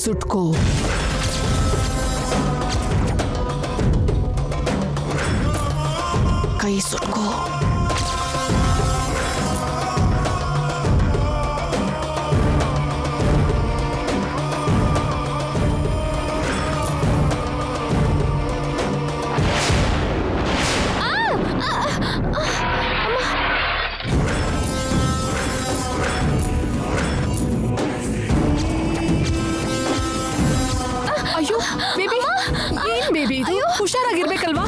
ಸುಟ್ಕೋ. ಕೈ ಸುಟ್ಕೋ. ಅಯ್ಯೋ ಬೇಬಿ, ಏನ್ ಬೇಬಿ ಇದು? ಹುಷಾರಾಗಿರ್ಬೇಕಲ್ವಾ?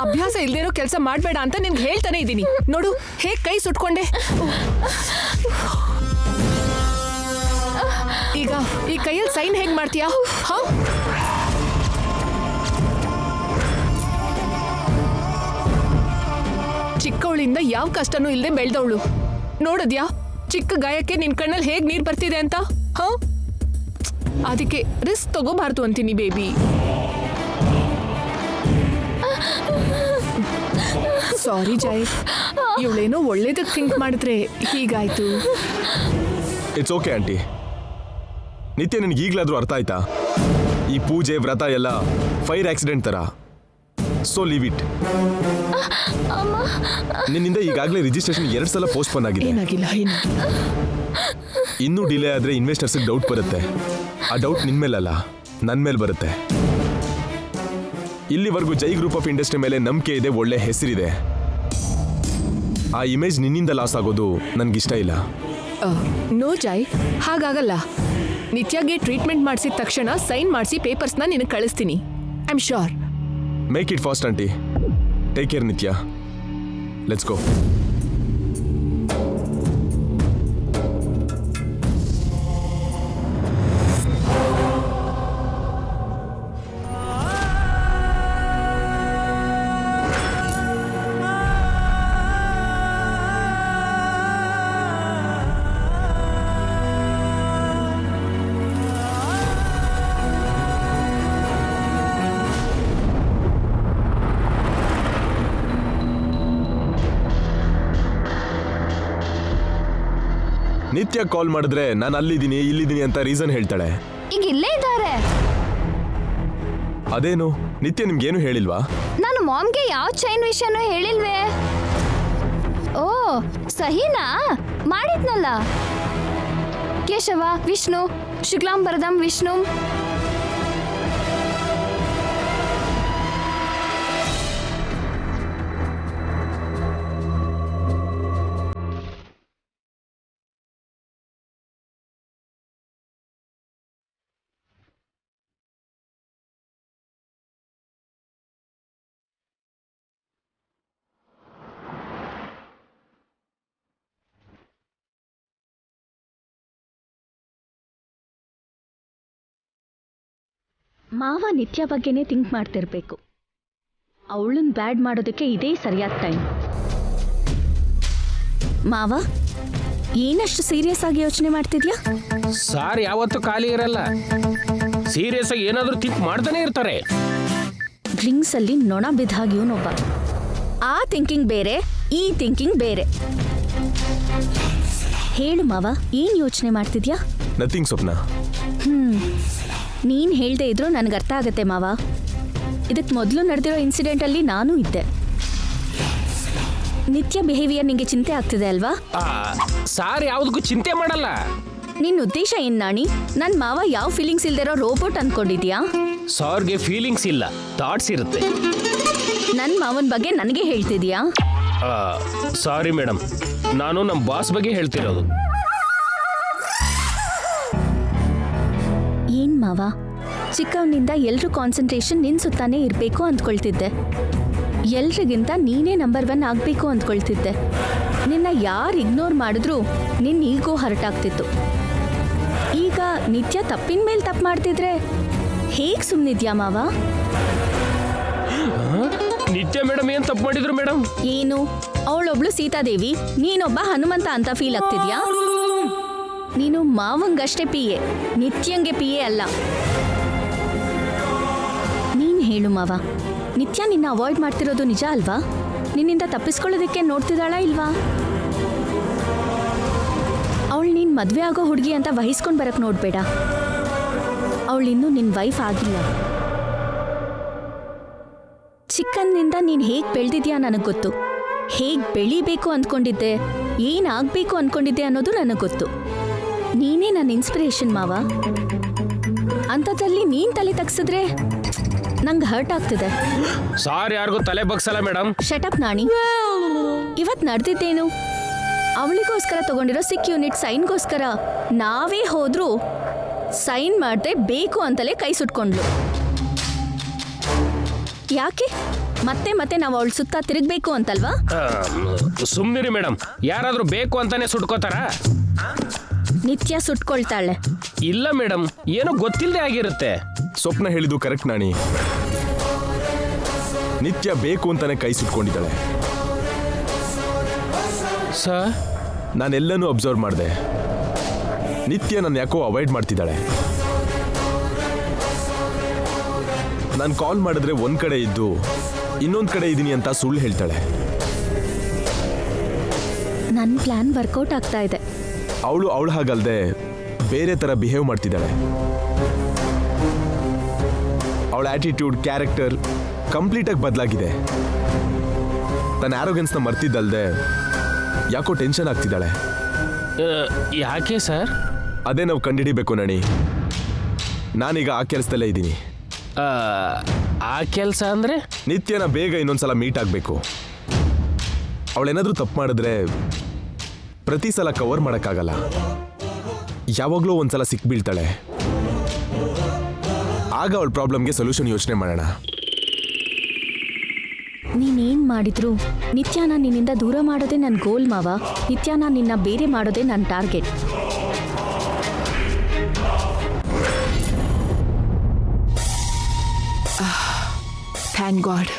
ಅಭ್ಯಾಸ ಇಲ್ದೇನೋ ಕೆಲಸ ಮಾಡ್ಬೇಡ ಅಂತ ನಿನ್ಗೆ ಹೇಳ್ತಾನೆ ಇದ್ದೀನಿ. ನೋಡು ಹೇಗ್ ಕೈ ಸುಟ್ಕೊಂಡೆ. ಈಗ ಈ ಕೈಯಲ್ಲಿ ಸೈನ್ ಹೇಗ್ ಮಾಡ್ತೀಯಾ? ಚಿಕ್ಕವಳಿಂದ ಯಾವ ಕಷ್ಟನೂ ಇಲ್ಲದೆ ಬೆಳೆದವಳು. ನೋಡದ್ಯಾ ಚಿಕ್ಕ ಗಾಯಕ್ಕೆ ನಿನ್ ಕಣ್ಣಲ್ಲಿ ಹೇಗ್ ನೀರ್ ಬರ್ತಿದೆ ಅಂತ? ಅದಕ್ಕೆ ರಿಸ್ಕ್ ತಗೋಬಾರ್ದು ಅಂತೀನಿ ಬೇಬಿ. ಸಾರಿ ಜಯ್, ಇವಳೇನೋ ಒಳ್ಳೇದಕ್ಕೆ ಥಿಂಕ್ ಮಾಡಿದ್ರೆ ಹೀಗಾಯ್ತು. It's okay aunty. ನಿತ್ಯ ನಿನಗೆ ಈಗಲಾದ್ರೂ ಅರ್ಥ ಆಯ್ತಾ? ಈ ಪೂಜೆ ವ್ರತ ಎಲ್ಲ ಫೈರ್ ಆಕ್ಸಿಡೆಂಟ್ ತರ. So leave it. ನಿನ್ನಿಂದ ಈಗಾಗಲೇ ರಿಜಿಸ್ಟ್ರೇಷನ್ 2 ಸಲ ಪೋಸ್ಟ್ಪೋನ್ ಆಗಿದೆ. ಏನಾಗಿಲ್ಲ. ಇನ್ನೂ ಡಿಲೇ ಆದ್ರೆ ಇನ್ವೆಸ್ಟರ್ಸ್ ಡೌಟ್ ಬರುತ್ತೆ. ಆ ಡೌಟ್ ನಿನ್ ಮೇಲಲ್ಲ, ನನ್ ಮೇಲೆ ಬರುತ್ತೆ. ಇಲ್ಲಿವರೆಗೂ ಜೈ ಗ್ರೂಪ್ ಆಫ್ ಇಂಡಸ್ಟ್ರಿ ಮೇಲೆ ನಂಬಿಕೆ ಇದೆ, ಒಳ್ಳೆ ಹೆಸರಿದೆ. ಆ ಇಮೇಜ್ ನಿನ್ನಿಂದ ಲಾಸ್ ಆಗೋದು ನನ್ಗಿಷ್ಟ ಇಲ್ಲ. ನೋ ಜೈ, ಹಾಗಾಗಲ್ಲ. ನಿತ್ಯಗೆ ಟ್ರೀಟ್ಮೆಂಟ್ ಮಾಡಿಸಿದ ತಕ್ಷಣ ಸೈನ್ ಮಾಡಿಸಿ ಪೇಪರ್ಸ್ನ ನಿನಗೆ ಕಳಿಸ್ತೀನಿ. I am sure. Make it fast aunty. Take care Nitya. Let's go. Nitya call ಮಾಡಿದ್ರೆ ನಾನು ಅಲ್ಲಿದ್ದೀನಿ ಇಲ್ಲಿದ್ದೀನಿ ಅಂತ ರೀಸನ್ ಹೇಳ್ತಾಳೆ. ಈಗ ಇಲ್ಲೇ ಇದ್ದಾರೆ. ಅದೇನು ನಿತ್ಯ ನಿಮ್ಗೇನು ಹೇಳಿಲ್ವಾ? ನಾನು ಮಾಮ್ಗೆ ಯಾವ ಚೈನ್ ವಿಷಯನೂ ಹೇಳಿಲ್ವೇ. ಓ ಸಹಿನಾ ಮಾಡಿದ್ನಲ್ಲ. ಕೇಶವ ವಿಷ್ಣು ಶುಕ್ಲಾಂಬರದಂ ವಿಷ್ಣು. ಮಾವ ನಿತ್ಯ ಬಗ್ಗೆನೇ ಥಿಂಕ್ ಮಾಡ್ತಿರ್ಬೇಕು. ಅವಳನ್ನ ಬ್ಯಾಡ್ ಮಾಡೋದಕ್ಕೆ ಇದೇ ಸರಿಯಾದ ಟೈಮ್. ಮಾವ ಏನಷ್ಟು ಸೀರಿಯಸ್ ಆಗಿ ಯೋಚನೆ ಮಾಡ್ತಿದ್ಯಾ? ಸಾರ್ ಯಾವತ್ತೂ ಖಾಲಿ ಇರಲ್ಲ. ಸೀರಿಯಸ್ ಆಗಿ ಏನಾದರೂ ಥಿಂಕ್ ಮಾಡ್ತಾನೆ ಇರ್ತಾರೆ. ಡ್ರಿಂಕ್ಸ್ ಅಲ್ಲಿ ನೊಣ ಬಿದ್ದಾಗಿ ಇವನೊಬ್ಬ. ಆ ಥಿಂಕಿಂಗ್ ಬೇರೆ, ಈ ಥಿಂಕಿಂಗ್ ಬೇರೆ. ಹೇಳು ಮಾವ, ಏನ್ ಯೋಚನೆ ಮಾಡ್ತಿದ್ಯಾ? ನಥಿಂಗ್ ಸ್ವಪ್ನ. ನೀನ್ ಹೇಳ್ದೆ ಇದ್ರು ನನಗೆ ಅರ್ಥ ಆಗತ್ತೆ ಮಾವ. ಇದಕ್ಕೆ ಮೊದಲು ನಡೆದಿರೋ ಇನ್ಸಿಡೆಂಟ್ ಅಲ್ಲಿ ನಾನು ಇದ್ದೆ. ನಿತ್ಯ ಬಿಹೇವಿಯರ್ ನಿಂಗೆ ಚಿಂತೆ ಆಗ್ತಿದೆ ಅಲ್ವಾ? ಸಾರ್ ಯಾವುದಕ್ಕೂ ಚಿಂತೆ ಮಾಡಲ್ಲ. ನಿನ್ನ ಉದ್ದೇಶ ಏನ್ ನಾಣಿ? ನನ್ ಮಾವ ಯಾವ ಫೀಲಿಂಗ್ಸ್ ಇಲ್ದಿರೋ ರೋಬೋಟ್ ಅನ್ಕೊಂಡಿದ್ಯಾ? ಸಾರ್ಗೆ ಫೀಲಿಂಗ್ಸ್ ಇಲ್ಲ, ಥಾಟ್ಸ್ ಇರುತ್ತೆ. ನನ್ ಮಾವನ್ ಬಗ್ಗೆ ನನಗೆ ಹೇಳ್ತಿದ್ಯಾ? ಸಾರಿ ಮೇಡಮ್, ನಾನು ನಮ್ಮ ಬಾಸ್ ಬಗ್ಗೆ ಹೇಳ್ತಿರೋದು. ಏನ್ ಮಾವ, ಚಿಕ್ಕವನಿಂದ ಎಲ್ರೂ ಕಾನ್ಸಂಟ್ರೇಷನ್ ನಿನ್ ಸುತ್ತಾನೆ ಇರಬೇಕು ಅಂದ್ಕೊಳ್ತಿದ್ದೆ. ಎಲ್ರಿಗಿಂತ ನೀನೇ ನಂಬರ್ 1 ಆಗಬೇಕು ಅಂದ್ಕೊಳ್ತಿದ್ದೆ. ನಿನ್ನ ಯಾರು ಇಗ್ನೋರ್ ಮಾಡಿದ್ರು ನಿನ್ನ ಈಗೋ ಹರ್ಟ್ ಆಗ್ತಿತ್ತು. ಈಗ ನಿತ್ಯ ತಪ್ಪಿನ ಮೇಲೆ ತಪ್ಪು ಮಾಡ್ತಿದ್ರೆ ಹೇಗೆ ಸುಮ್ಮನಿದ್ಯಾ ಮಾವ? ನಿತ್ಯ ಮೇಡಮ್ ಏನ್ ತಪ್ಪು ಮಾಡಿದ್ರು ಮೇಡಮ್? ಏನು, ಅವಳೊಬ್ಳು ಸೀತಾದೇವಿ, ನೀನೊಬ್ಬ ಹನುಮಂತ ಅಂತ ಫೀಲ್ ಆಗ್ತಿದ್ಯಾ? ನೀನು ಮಾವಂಗಷ್ಟೇ ಪಿಯೆ, ನಿತ್ಯಂಗೆ ಪಿಯೆ ಅಲ್ಲ. ನೀನ್ ಹೇಳು ಮಾವ, ನಿತ್ಯ ನಿನ್ನ ಅವಾಯ್ಡ್ ಮಾಡ್ತಿರೋದು ನಿಜ ಅಲ್ವಾ? ನಿನ್ನಿಂದ ತಪ್ಪಿಸ್ಕೊಳ್ಳೋದಕ್ಕೆ ನೋಡ್ತಿದ್ದಾಳಾ ಇಲ್ವಾ? ಅವಳು ನೀನ್ ಮದ್ವೆ ಆಗೋ ಹುಡುಗಿ ಅಂತ ವಹಿಸ್ಕೊಂಡ್ ಬರಕ್ ನೋಡ್ಬೇಡ. ಅವಳಿನ್ನೂ ನಿನ್ ವೈಫ್ ಆಗಿಲ್ಲ. ಚಿಕ್ಕಂದಿನಿಂದ ನೀನ್ ಹೇಗ್ ಬೆಳ್ದಿದ್ಯಾ ನನಗ್ ಗೊತ್ತು. ಹೇಗ್ ಬೆಳಿಬೇಕು ಅಂದ್ಕೊಂಡಿದ್ದೆ, ಏನಾಗ್ಬೇಕು ಅನ್ಕೊಂಡಿದ್ದೆ ಅನ್ನೋದು ನನಗ್ ಗೊತ್ತು. ನೀನೇ ನನ್ನ ಇನ್ಸ್ಪಿರೇಷನ್ ಮಾವ. ಅಂಥದ್ರಲ್ಲಿ ನೀನ್ ತಲೆ ತಗ್ಸಿದ್ರೆ ನಂಗೆ ಹರ್ಟ್ ಆಗ್ತಿದೆ. ಸಾರ್ ಯಾರಿಗೂ ತಲೆ ಬಗ್ಸಲ್ಲ ಮೇಡಮ್. ಶಟಪ್ ನಾಣಿ. ಇವತ್ ನಡೆದಿದ್ದೇನು? ಅವಳಿಗೋಸ್ಕರ ತಗೊಂಡಿರೋ 6 ಯೂನಿಟ್ ಸೈನ್ಗೋಸ್ಕರ ನಾವೇ ಹೋದ್ರೂ ಸೈನ್ ಮಾಡದೆ ಬೇಕು ಅಂತಲೇ ಕೈ ಸುಟ್ಕೊಂಡ್ಲು. ಯಾಕೆ? ಮತ್ತೆ ಮತ್ತೆ ನಾವು ಅವಳ ಸುತ್ತ ತಿರುಗಬೇಕು ಅಂತಲ್ವಾ? ಸುಮ್ನಿರಿ ಮೇಡಮ್, ಯಾರಾದ್ರೂ ಬೇಕು ಅಂತಾನೆ ಸುಟ್ಕೋತಾರ? ನಿತ್ಯ ಸುಟ್ಕೊಳ್ತಾಳೆ. ಇಲ್ಲ ಮೇಡಮ್, ಏನೋ ಗೊತ್ತಿಲ್ಲದೆ ಆಗಿರುತ್ತೆ. ಸ್ವಪ್ನ ಹೇಳಿದ್ದು ಕರೆಕ್ಟ್ ನಾಣಿ. ನಿತ್ಯ ಬೇಕು ಅಂತಾನೆ ಕೈ ಸುಟ್ಕೊಂಡಿದ್ದಾಳೆ. ಸರ್, ನಾನೆಲ್ಲನೂ ಅಬ್ಸರ್ವ್ ಮಾಡಿದೆ. ನಿತ್ಯ ನನ್ನ ಯಾಕೋ ಅವಾಯ್ಡ್ ಮಾಡ್ತಿದ್ದಾಳೆ. ನಾನು ಕಾಲ್ ಮಾಡಿದ್ರೆ ಒಂದ್ ಕಡೆ ಇದ್ದು ಇನ್ನೊಂದ್ ಕಡೆ ಇದ್ದೀನಿ ಅಂತ ಸುಳ್ಳು ಹೇಳ್ತಾಳೆ. ನನ್ನ ಪ್ಲಾನ್ ವರ್ಕೌಟ್ ಆಗ್ತಾ ಇದೆ. ಅವಳು ಹಾಗಲ್ದೆ ಬೇರೆ ಥರ ಬಿಹೇವ್ ಮಾಡ್ತಿದ್ದಾಳೆ. ಅವಳ ಆಟಿಟ್ಯೂಡ್, ಕ್ಯಾರೆಕ್ಟರ್ ಕಂಪ್ಲೀಟಾಗಿ ಬದಲಾಗಿದೆ. ತನ್ನ ಆರೋಗ್ಯನ್ಸ್ನ ಮರ್ತಿದ್ದಲ್ದೆ ಯಾಕೋ ಟೆನ್ಷನ್ ಆಗ್ತಿದ್ದಾಳೆ. ಯಾಕೆ ಸರ್? ಅದೇ ನಾವು ಕಂಡುಹಿಡಿಬೇಕು ನಣಿ. ನಾನೀಗ ಆ ಕೆಲಸದಲ್ಲೇ ಇದ್ದೀನಿ. ಆ ಕೆಲಸ ಅಂದ್ರೆ? ನಿತ್ಯನ ಬೇಗ ಇನ್ನೊಂದ್ಸಲ ಮೀಟ್ ಆಗಬೇಕು. ಅವಳೇನಾದ್ರೂ ತಪ್ಪು ಮಾಡಿದ್ರೆ ಪ್ರತಿ ಸಲ ಕವರ್ ಮಾಡೋಕ್ಕಾಗಲ್ಲ. ಯಾವಾಗಲೂ ಒಂದ್ಸಲ ಸಿಕ್ಬೀಳ್ತಾಳೆ. ಆಗ ಅವಳ ಪ್ರಾಬ್ಲಮ್ಗೆ ಸೊಲ್ಯೂಷನ್ ಯೋಚನೆ ಮಾಡೋಣ. ನೀನೇನ್ ಮಾಡಿದ್ರು ನಿತ್ಯನ ನಿನ್ನಿಂದ ದೂರ ಮಾಡೋದೇ ನನ್ನ ಗೋಲ್ ಮಾವ. ನಿತ್ಯನ ನಿನ್ನ ಬೇರೆ ಮಾಡೋದೇ ನನ್ನ ಟಾರ್ಗೆಟ್. ಥ್ಯಾಂಕ್ ಗಾಡ್,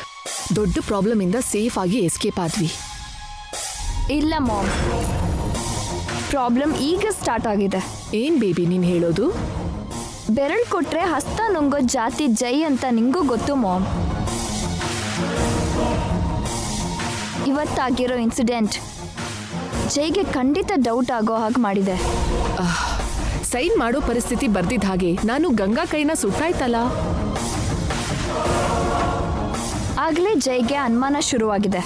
ದೊಡ್ಡ ಪ್ರಾಬ್ಲಮ್ ಇಂದ ಸೇಫ್ ಆಗಿ ಎಸ್ಕೇಪ್ ಆದ್ವಿ. ಇಲ್ಲ ಮಾಮ್, ಪ್ರಾಬ್ಲಮ್ ಈಗ ಸ್ಟಾರ್ಟ್ ಆಗಿದೆ. ಏನ್ ಬೇಬಿ ನೀನ್ ಹೇಳೋದು? ಬೆರಳು ಕೊಟ್ರೆ ಹಸ್ತ ನುಂಗೋ ಜಾತಿ ಜೈ ಅಂತ ನಿಂಗೂ ಗೊತ್ತು ಮಾಮ್. ಇವತ್ತಾಗಿರೋ ಇನ್ಸಿಡೆಂಟ್ ಜೈಗೆ ಖಂಡಿತ ಡೌಟ್ ಆಗೋ ಹಾಗೆ ಮಾಡಿದೆ. ಸೈನ್ ಮಾಡೋ ಪರಿಸ್ಥಿತಿ ಬರ್ದಿದ್ದ ಹಾಗೆ ನಾನು ಗಂಗಾ ಕೈನ ಸುಟ್ಟಾಯ್ತಲ್ಲ. ಆಗ್ಲೇ ಜೈಗೆ ಅನುಮಾನ ಶುರುವಾಗಿದೆ.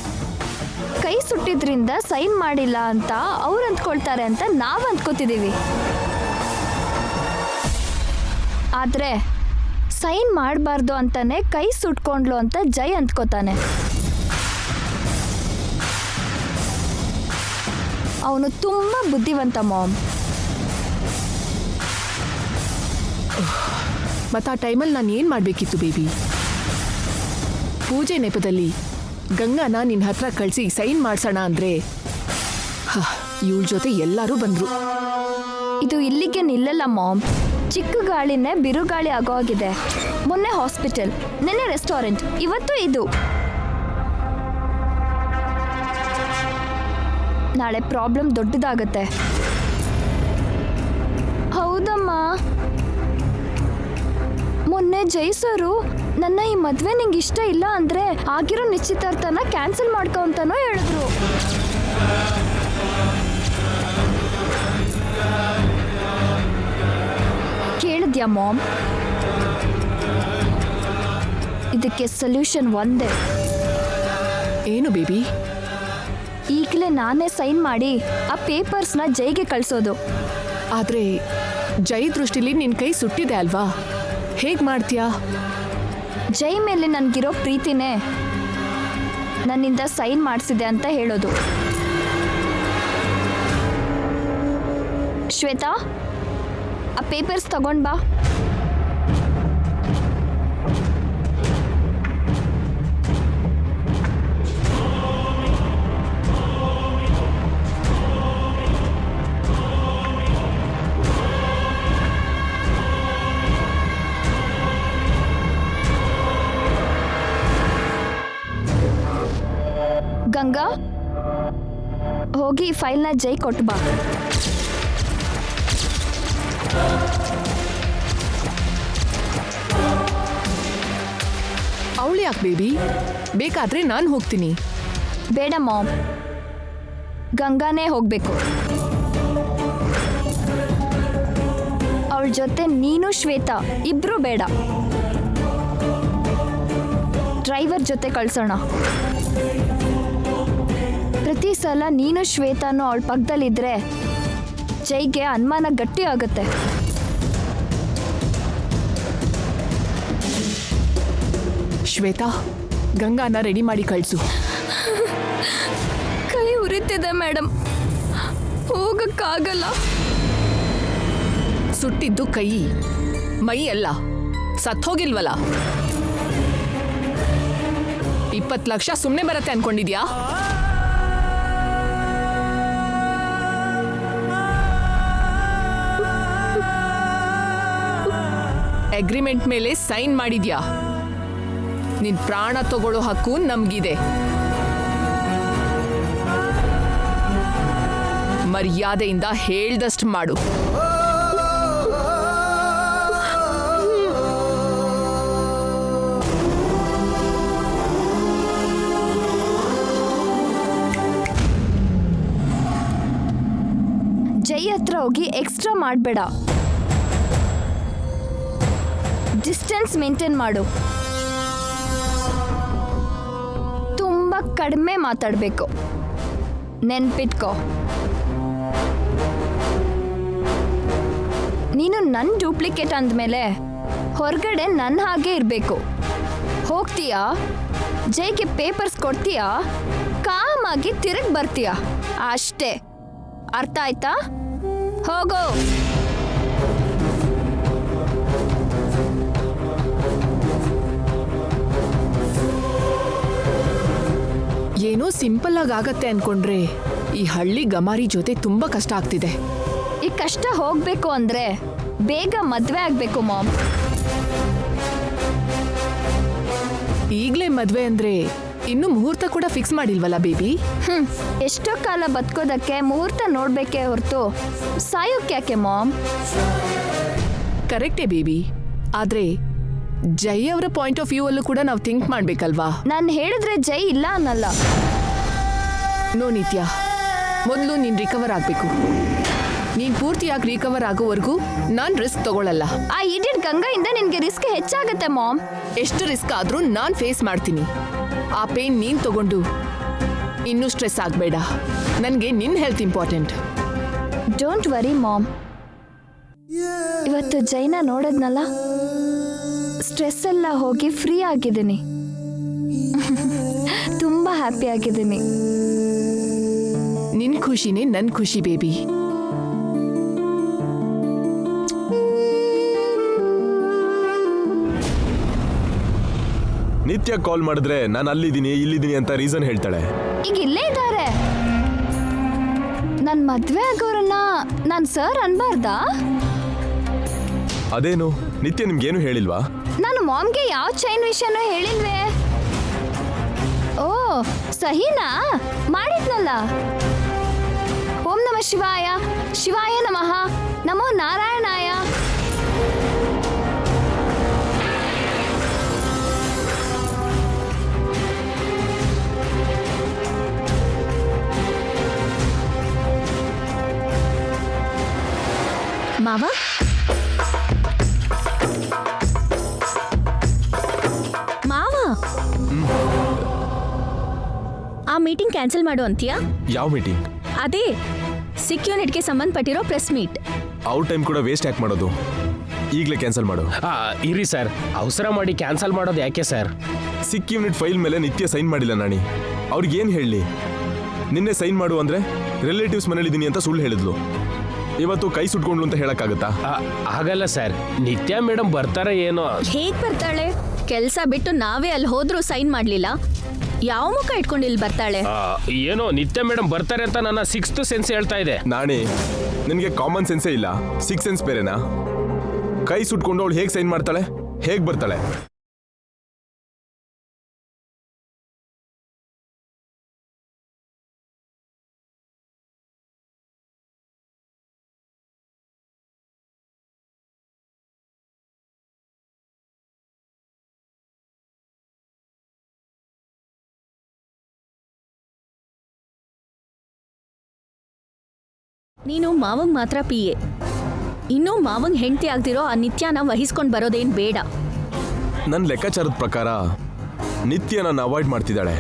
ಕೈ ಸುಟ್ಟಿದ್ರಿಂದ ಸೈನ್ ಮಾಡಿಲ್ಲ ಅಂತ ಅವ್ರು ಅಂದ್ಕೊಳ್ತಾರೆ ಅಂತ ನಾವು ಅಂದ್ಕೋತಿದ್ದೀವಿ. ಆದ್ರೆ ಸೈನ್ ಮಾಡಬಾರ್ದು ಅಂತಾನೆ ಕೈ ಸುಟ್ಕೊಂಡ್ಲು ಅಂತ ಜೈ ಅಂದ್ಕೋತಾನೆ. ಅವನು ತುಂಬಾ ಬುದ್ಧಿವಂತ ಮಾಮ್. ಮತ್ತ ಆ ಟೈಮಲ್ಲಿ ನಾನು ಏನ್ ಮಾಡ್ಬೇಕಿತ್ತು ಬೇಬಿ? ಪೂಜೆ ನೆಪದಲ್ಲಿ ಗಂಗಾನ ನಿನ್ನ ಹತ್ರ ಕಳಿಸಿ ಸೈನ್ ಮಾಡ್ಸೋಣ ಅಂದ್ರೆ ಇವಳ ಜೊತೆ ಎಲ್ಲರೂ ಬಂದ್ರು. ಇದು ಇಲ್ಲಿಗೆ ನಿಲ್ಲಲ್ಲ ಮಾಮ್. ಚಿಕ್ಕ ಗಾಳಿನೇ ಬಿರುಗಾಳಿ ಆಗೋ ಆಗಿದೆ. ಮೊನ್ನೆ ಹಾಸ್ಪಿಟಲ್, ನಿನ್ನೆ ರೆಸ್ಟೋರೆಂಟ್, ಇವತ್ತು ಇದು. ನಾಳೆ ಪ್ರಾಬ್ಲಮ್ ದೊಡ್ಡದಾಗತ್ತೆ. ಹೌದಮ್ಮ, ಮೊನ್ನೆ ಜೈಸರು ನನ್ನ ಈ ಮದ್ವೆ ನಿಂಗೆ ಇಷ್ಟ ಇಲ್ಲ ಅಂದ್ರೆ ಆಗಿರೋ ನಿಶ್ಚಿತಾರ್ಥನ ಕ್ಯಾನ್ಸಲ್ ಮಾಡ್ಕೊ ಅಂತಾನೋ ಹೇಳಿದ್ರು. ಕೇಳಿದ್ಯಾ ಮಾಮ್? ಇದಕ್ಕೆ ಸೊಲ್ಯೂಷನ್ ಒಂದೇ. ಏನು ಬೇಬಿ? ಈಗಲೇ ನಾನೇ ಸೈನ್ ಮಾಡಿ ಆ ಪೇಪರ್ಸ್ನ ಜೈಗೆ ಕಳಿಸೋದು. ಆದ್ರೆ ಜೈ ದೃಷ್ಟಿಲಿ ನಿನ್ ಕೈ ಸುಟ್ಟಿದೆ ಅಲ್ವಾ, ಹೇಗ್ ಮಾಡ್ತೀಯಾ? ಜೈ ಮೇಲೆ ನನ್ಗಿರೋ ಪ್ರೀತಿನೇ ನನ್ನಿಂದ ಸೈನ್ ಮಾಡಿಸಿದೆ ಅಂತ ಹೇಳೋದು. ಶ್ವೇತಾ, ಆ ಪೇಪರ್ಸ್ ತಗೊಂಡ್ ಬಾ. ಗಂಗಾ, ಹೋಗಿ ಫೈಲ್ನ ಜೈ ಕೊಟ್ಟು ಬಾ. ಅವಳು ಯಾಕೆ ಬೇಬಿ? ಬೇಕಾದ್ರೆ ನಾನು ಹೋಗ್ತೀನಿ. ಬೇಡ ಮಾಮ್, ಗಂಗಾನೇ ಹೋಗ್ಬೇಕು. ಅವಳ ಜೊತೆ ನೀನು ಶ್ವೇತಾ ಇಬ್ರು ಬೇಡ. ಡ್ರೈವರ್ ಜೊತೆ ಕಳ್ಸೋಣ. ಪ್ರತಿ ಸಲ ನೀನು ಶ್ವೇತಾನು ಅವಳ ಪಕ್ಕದಲ್ಲಿದ್ರೆ ಜೈಗೆ ಅನುಮಾನ ಗಟ್ಟಿ ಆಗುತ್ತೆ. ಶ್ವೇತಾ, ಗಂಗಾನ ರೆಡಿ ಮಾಡಿ ಕಳ್ಸು. ಕೈ ಉರಿತಿದೆ ಮೇಡಮ್, ಹೋಗಕ್ಕಾಗಲ್ಲ. ಸುಟ್ಟಿದ್ದು ಕೈ, ಮೈ ಅಲ್ಲ. ಸತ್ತೋಗಿಲ್ವಲ್ಲ. 20 ಲಕ್ಷ ಸುಮ್ಮನೆ ಬರತ್ತೆ ಅನ್ಕೊಂಡಿದ್ಯಾ? ಅಗ್ರಿಮೆಂಟ್ ಮೇಲೆ ಸೈನ್ ಮಾಡಿದ್ಯಾ? ನಿನ್ ಪ್ರಾಣ ತಗೊಳ್ಳೋ ಹಕ್ಕು ನಮ್ಗಿದೆ. ಮರ್ಯಾದೆಯಿಂದ ಹೇಳ್ದಷ್ಟು ಮಾಡು. ಜೈ ಹತ್ರ ಹೋಗಿ ಎಕ್ಸ್ಟ್ರಾ ಮಾಡಬೇಡ. ಡಿಸ್ಟೆನ್ಸ್ ಮೇಂಟೈನ್ ಮಾಡು. ತುಂಬಾ ಕಡಿಮೆ ಮಾತಾಡಬೇಕು. ನೆನ್ಪಿಟ್ಕೋ, ನೀನು ನನ್ನ ಡೂಪ್ಲಿಕೇಟ್ ಅಂದಮೇಲೆ ಹೊರಗಡೆ ನನ್ನ ಹಾಗೆ ಇರಬೇಕು. ಹೋಗ್ತೀಯಾ, ಜೈಗೆ ಪೇಪರ್ಸ್ ಕೊಡ್ತೀಯಾ, ಕಾಮಾಗಿ ತಿರುಗಿ ಬರ್ತೀಯಾ, ಅಷ್ಟೇ. ಅರ್ಥ ಆಯ್ತಾ? ಹೋಗೋ. ಏನೋ ಸಿಂಪಲ್ ಆಗಿ ಆಗತ್ತೆ ಅನ್ಕೊಂಡ್ರೆ ಈ ಹಳ್ಳಿ ಗಮಾರಿ ಜೊತೆ ತುಂಬಾ ಕಷ್ಟ ಆಗ್ತಿದೆ. ಈ ಕಷ್ಟ ಹೋಗ್ಬೇಕು ಅಂದ್ರೆ ಬೇಗ ಮದ್ವೆ ಆಗ್ಬೇಕು ಮಾಮ್. ಈಗ್ಲೇ ಮದ್ವೆ ಅಂದ್ರೆ ಇನ್ನು ಮುಹೂರ್ತ ಕೂಡ ಫಿಕ್ಸ್ ಮಾಡಿಲ್ವಲ್ಲ ಬೇಬಿ? ಎಷ್ಟೋ ಕಾಲ ಬದುಕೋದಕ್ಕೆ ಮುಹೂರ್ತ ನೋಡ್ಬೇಕೇ ಹೊರತು ಸಾಯೋಕ್ ಯಾಕೆ ಮಾಮ್? ಕರೆಕ್ಟೇ ಬೇಬಿ, ಆದ್ರೆ ಜೈ ಅವರ ಪಾಯಿಂಟ್ ಆಫ್ ವ್ಯೂ ಅಲ್ಲೂ ಕೂಡ ನಾವು ಥಿಂಕ್ ಮಾಡ್ಬೇಕಲ್ವಾ? ನಾನು ಹೇಳಿದ್ರೆ ಜೈ ಇಲ್ಲ ಅನ್ನಲ್ಲ. ನೋ ನಿತ್ಯ, ಮೊದಲು ನೀನ್ ರಿಕವರ್ ಆಗ್ಬೇಕು. ನೀನ್ ಪೂರ್ತಿಯಾಗಿ ರಿಕವರ್ ಆಗೋವರೆಗೂ ನಾನ್ ರಿಸ್ಕ್ ತಗೊಳ್ಳಲ್ಲ. ಆ ಇಡಿಯಟ್ ಗಂಗಾಯಿಂದ ನಿನ್ಗೆ ರಿಸ್ಕ್ ಹೆಚ್ಚಾಗತ್ತೆ ಮಾಮ್. ಎಷ್ಟು ರಿಸ್ಕ್ ಆದ್ರೂ ನಾನ್ ಫೇಸ್ ಮಾಡ್ತೀನಿ. ಆ ಪೇನ್ ನೀನ್ ತಗೊಂಡು ಇನ್ನೂ ಸ್ಟ್ರೆಸ್ ಆಗ್ಬೇಡ. ನನ್ಗೆ ನಿನ್ health important. Don't worry mom. ಇವತ್ತು ಜೈನ ನೋಡದ್ನಲ್ಲ, ಸ್ಟ್ರೆಸ್ ಎಲ್ಲ ಹೋಗಿ ಫ್ರೀ ಆಗಿದ್ದೀನಿ. ತುಂಬಾ ಹ್ಯಾಪಿ ಆಗಿದ್ದೀನಿ. ನಿನ್ ಖುಷಿನೇ ನನ್ ಖುಷಿ ಬೇಬಿ. ನಿತ್ಯ ಕಾಲ್ ಮಾಡಿದ್ರೆ ನಾನು ಅಲ್ಲಿದ್ದೀನಿ ಇಲ್ಲಿದ್ದೀನಿ ಅಂತ ರೀಸನ್ ಹೇಳ್ತಾಳೆ. ಈಗ ಇಲ್ಲೇ ಇದ್ದಾರೆ. ನನ್ ಮದ್ವೆ ಆಗೋರನ್ನ ನಾನ್ ಸರ್ ಅನ್ಬಾರ್ದಾ? ಅದೇನು ನಿತ್ಯ ನಿಮ್ಗೇನು ಹೇಳಿಲ್ವಾ? ನಾನು ಮಾಮ್ಗೆ ಯಾವ ಚೈನ್ ವಿಷಯನೂ ಹೇಳಿಲ್ವೇ. ಓ ಸಹಿನಾ ಮಾಡಿದ್ನಲ್ಲ. ಓಂ ನಮಃ ಶಿವಾಯ, ಶಿವಾಯ ನಮಃ, ನಮೋ ನಾರಾಯಣಾಯ. ಮಾವ, ಮಾವ, ಆ ಮೀಟಿಂಗ್ ಕ್ಯಾನ್ಸಲ್ ಮಾಡು ಅಂತೀಯಾ? ಯಾವ ಮೀಟಿಂಗ್? ಅದೇ ಸಿಕ್ ಯೂನಿಟ್ಗೆ ಸಂಬಂಧಪಟ್ಟಿರೋ ಪ್ರೆಸ್ ಮೀಟ್. ಅವ್ರ ಟೈಮ್ ಕೂಡ ವೇಸ್ಟ್ ಯಾಕೆ ಮಾಡೋದು? ಈಗಲೇ ಕ್ಯಾನ್ಸಲ್ ಮಾಡು. ಇರಿ ಸರ್, ಅವಸರ ಮಾಡಿ ಕ್ಯಾನ್ಸಲ್ ಮಾಡೋದು ಯಾಕೆ ಸರ್? ಸಿಕ್ ಯೂನಿಟ್ ಫೈಲ್ ಮೇಲೆ ನಿತ್ಯ ಸೈನ್ ಮಾಡಿಲ್ಲ ನಾಣಿ. ಅವ್ರಿಗೇನು ಹೇಳಲಿ? ನಿನ್ನೆ ಸೈನ್ ಮಾಡು ಅಂದ್ರೆ ರಿಲೇಟಿವ್ಸ್ ಮನೇಲಿದ್ದೀನಿ ಅಂತ ಸುಳ್ಳು ಹೇಳಿದ್ಲು. ಇವತ್ತು ಕೈ ಸುಟ್ಕೊಂಡ್ಲು ಅಂತ ಹೇಳಕ್ಕಾಗತ್ತಾ? ಆಗಲ್ಲ ಸರ್, ನಿತ್ಯ ಮೇಡಮ್ ಬರ್ತಾರೆ ಏನೋ. ಹೇಗ್ ಬರ್ತಾಳೆ? ಕೆಲ್ಸ ಬಿಟ್ಟು ನಾವೇ ಅಲ್ಲಿ ಹೋದ್ರೂ ಸೈನ್ ಮಾಡ್ಲಿಲ್ಲ. ಯಾವ ಮುಖ ಇಟ್ಕೊಂಡು ಇಲ್ಲಿ ಬರ್ತಾಳೆ? ಏನೋ ನಿತ್ಯ ಮೇಡಮ್ ಬರ್ತಾರೆ ಅಂತ ನನ್ನ 6th ಸೆನ್ಸ್ ಹೇಳ್ತಾ ಇದೆ. ನಾಣಿ, ನಿನಗೆ ಕಾಮನ್ ಸೆನ್ಸೇ ಇಲ್ಲ, 6th ಸೆನ್ಸ್ ಬೇರೆನಾ? ಕೈ ಸುಟ್ಕೊಂಡು ಅವಳು ಹೇಗೆ ಸೈನ್ ಮಾಡ್ತಾಳೆ? ಹೇಗೆ ಬರ್ತಾಳೆ? ನೀನು ಮಾವಂಗ್ ಮಾತ್ರ PA, ಇನ್ನೂ ಮಾವಂಗ್ ಹೆಂಡತಿ ಆಗ್ದಿರೋ ಆ ನಿತ್ಯನ ವಹಿಸ್ಕೊಂಡು ಬರೋದೇನ್ ಬೇಡ. ನನ್ನ ಲೆಕ್ಕಾಚಾರದ ಪ್ರಕಾರ ನಿತ್ಯ ನಾನು ಅವಾಯ್ಡ್ ಮಾಡ್ತಿದ್ದಾಳೆ.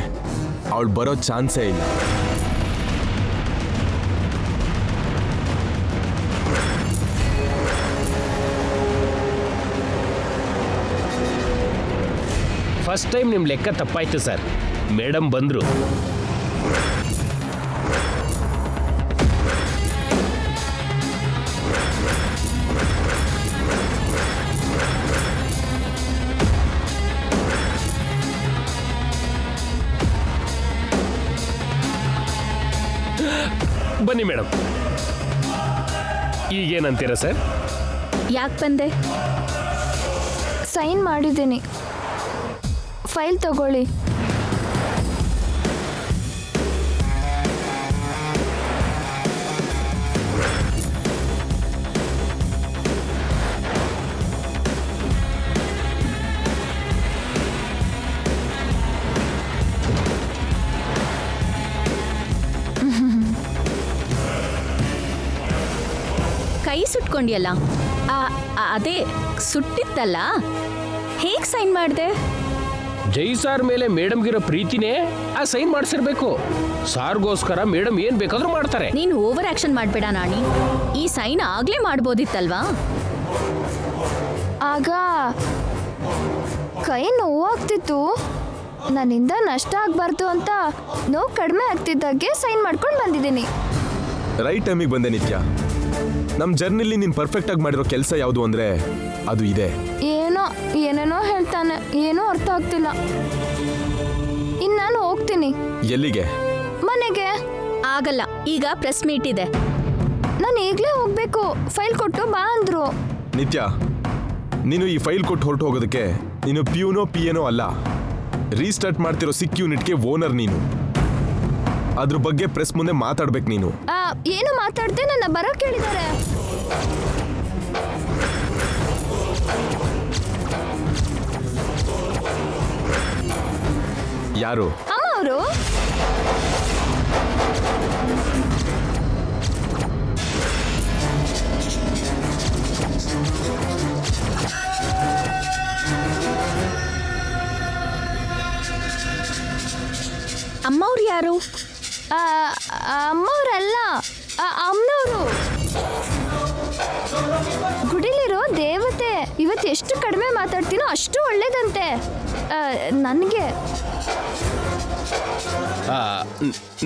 ಅವಳು ಬರೋ ಚಾನ್ಸೇ ಇಲ್ಲ. ಫಸ್ಟ್ ಟೈಮ್ ನಿಮ್ಮ ಲೆಕ್ಕ ತಪ್ಪಾಯ್ತು ಸರ್. ಮೇಡಮ್ ಬಂದರು. ಬನ್ನಿ ಮೇಡಮ್. ಈಗೇನಂತೀರ ಸರ್? ಯಾಕೆ ಬಂದೆ? ಸೈನ್ ಮಾಡಿದ್ದೀನಿ, ಫೈಲ್ ತಗೊಳ್ಳಿ. ಕೈ ಸುಟ್ಕೊಂಡಿಯಲ್ಲ, ಅದೇ ಸುಟ್ಟಿತ್ತಲ್ಲ, ಹೇಗೆ ಸೈನ್ ಮಾಡಿದೆ? ಜೈ ಸಾರ್ ಮೇಲೆ ಮೇಡಮ್ಗಿರೋ ಪ್ರೀತಿನೇ ಆ ಸೈನ್ ಮಾಡಿಸಿರ್ಬೇಕು. ಸಾರ್ಗೋಸ್ಕರ ಮೇಡಮ್ ಏನ್ ಬೇಕಾದ್ರೂ ಮಾಡ್ತಾರೆ. ನೀನು ಓವರ್ ಆಕ್ಷನ್ ಮಾಡಬೇಡ ನಾಣಿ. ಈ ಸೈನ್ ಆಗ್ಲೇ ಮಾಡ್ಬೋದಿತ್ತಲ್ವಾ? ಆಗ ಕೈ ನೋವಾಗ್ತಿತ್ತು. ನನ್ನಿಂದ ನಷ್ಟ ಆಗಬಾರ್ದು ಅಂತ ನೋವು ಕಡಿಮೆ ಆಗ್ತಿದ್ದಾಗೆ ಸೈನ್ ಮಾಡ್ಕೊಂಡು ಬಂದಿದ್ದೀನಿ. ರೈಟ್ ಟೈಮಿಗೆ ಬಂದೆ ನಿತ್ಯ. ನಮ್ಮ ಜರ್ನಿಲಿ ನೀನು ಪರ್ಫೆಕ್ಟಾಗಿ ಮಾಡಿರೋ ಕೆಲಸ ಯಾವುದು ಅಂದರೆ ಅದು ಇದೆ. ಏನೇನೋ ಹೇಳ್ತಾನೆ, ಏನೂ ಅರ್ಥ ಆಗ್ತಿಲ್ಲ. ಇನ್ನು ನಾನು ಹೋಗ್ತೀನಿ. ಎಲ್ಲಿಗೆ? ಮನೆಗೆ. ಆಗಲ್ಲ, ಈಗ ಪ್ರೆಸ್ ಮೀಟ್ ಇದೆ. ನಾನು ಈಗಲೇ ಹೋಗ್ಬೇಕು. ಫೈಲ್ ಕೊಟ್ಟು ಬಾ ಅಂದ್ರು. ನಿತ್ಯ, ನೀನು ಈ ಫೈಲ್ ಕೊಟ್ಟು ಹೊರಟು ಹೋಗೋದಕ್ಕೆ ನೀನು ಪ್ಯೂನೋ ಪಿಯೇನೋ ಅಲ್ಲ. ರೀಸ್ಟಾರ್ಟ್ ಮಾಡ್ತಿರೋ ಸಿಕ್ ಯೂನಿಟ್ಗೆ ಓನರ್ ನೀನು. ಅದ್ರ ಬಗ್ಗೆ ಪ್ರೆಸ್ ಮುಂದೆ ಮಾತಾಡ್ಬೇಕು ನೀನು. ಏನು ಮಾತಾಡ್ದೆ? ನನ್ನ ಬರೋ ಕೇಳಿದ್ದಾರೆ. ಯಾರು? ಅಮ್ಮ ಅವರು. ಅಮ್ಮವ್ರು ಯಾರು? ಅಮ್ಮವ್ರಲ್ಲ, ಅಮ್ಮನವರು. ಗುಡಿಲಿರೋ ದೇವತೆ. ಇವತ್ತು ಎಷ್ಟು ಕಡಿಮೆ ಮಾತಾಡ್ತೀನೋ ಅಷ್ಟು ಒಳ್ಳೇದಂತೆ ನನಗೆ.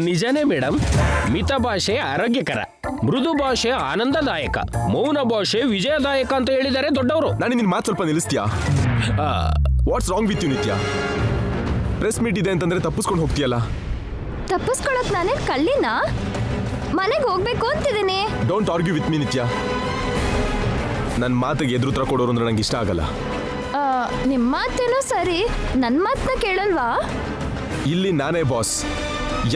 ನಿಜನೇ ಮೇಡಮ್. ಮಿತ ಭಾಷೆ ಆರೋಗ್ಯಕರ, ಮೃದು ಭಾಷೆ ಆನಂದದಾಯಕ, ಮೌನ ಭಾಷೆ ವಿಜಯದಾಯಕ ಅಂತ ಹೇಳಿದ್ದಾರೆ ದೊಡ್ಡವರು. ನಾನು ನಿನ್ನ ಮಾತು ಸ್ವಲ್ಪ ನಿಲ್ಲಿಸ್ತೀಯಾ? ವಾಟ್ಸ್ ರಾಂಗ್ ವಿತ್ ಯು ನಿತ್ಯ? ಪ್ರೆಸ್ ಮೀಟ್ ಇದೆ ಅಂತಂದ್ರೆ ತಪ್ಪಿಸ್ಕೊಂಡು ಹೋಗ್ತೀಯಲ್ಲ. ತಪ್ಪಿಸ್ಕೊಳಕ್ ನಾನೇ ಕಳ್ಳಿನ? ಮನೆಗೆ ಹೋಗ್ಬೇಕು ಅಂತಿದ್ದೀನಿ. ಡೋಂಟ್ ಆರ್ಗ್ಯೂ ವಿತ್ ಮೀ ನಿತ್ಯ. ನನ್ನ ಮಾತಿಗೆ ಎದುರುತ್ರ ಕೊಡೋರು ಅಂದ್ರೆ ನಂಗೆ ಇಷ್ಟ ಆಗಲ್ಲ. ನಿಮ್ಮ ಮಾತೇನೋ ಸರಿ, ನನ್ನ ಮಾತನ್ನ ಕೇಳಲ್ವಾ? ಇಲ್ಲಿ ನಾನೇ ಬಾಸ್.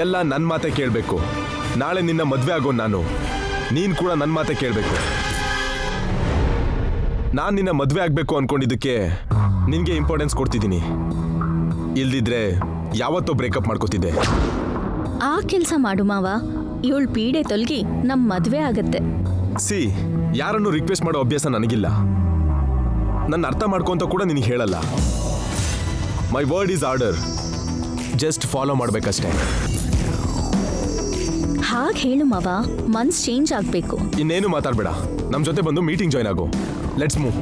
ಎಲ್ಲ ನನ್ನ ಮಾತೇ ಕೇಳಬೇಕು. ನಾಳೆ ನಿನ್ನ ಮದುವೆ ಆಗೋ ನಾನು, ನೀನು ಕೂಡ ನನ್ನ ಮಾತೇ ಕೇಳಬೇಕು. ನಾನು ನಿನ್ನ ಮದುವೆ ಆಗಬೇಕು ಅನ್ಕೊಂಡಿದ್ದಕ್ಕೆ ನಿನಗೆ ಇಂಪಾರ್ಟೆನ್ಸ್ ಕೊಡ್ತಿದ್ದೀನಿ. ಇಲ್ದಿದ್ರೆ ಯಾವತ್ತೋ ಬ್ರೇಕಪ್ ಮಾಡ್ಕೋತಿದ್ದೆ. ಆ ಕೆಲಸ ಮಾಡು ಮಾವ. ಇವಳು ಪೀಡೆ ತೊಲಗಿ ನಮ್ಮ ಮದುವೆ ಆಗತ್ತೆ. ಸಿ, ಯಾರನ್ನು ರಿಕ್ವೆಸ್ಟ್ ಮಾಡೋ ಅಭ್ಯಾಸ ನನಗಿಲ್ಲ. ನನ್ನ ಅರ್ಥ ಮಾಡ್ಕೊಂತ ಕೂಡ ನಿನಗೆ ಹೇಳಲ್ಲ. My word is order. Just follow ಮಾಡ್ಬೇಕಷ್ಟೇ. ಹಾಗೆ ಹೇಳು ಮಾವ, ಮನ್ಸ್ ಚೇಂಜ್ ಆಗಬೇಕು. ಇನ್ನೇನು ಮಾತಾಡಬೇಡ. ನಮ್ಮ ಜೊತೆ ಬಂದು ಮೀಟಿಂಗ್ ಜಾಯ್ನ್ ಆಗು. Let's move.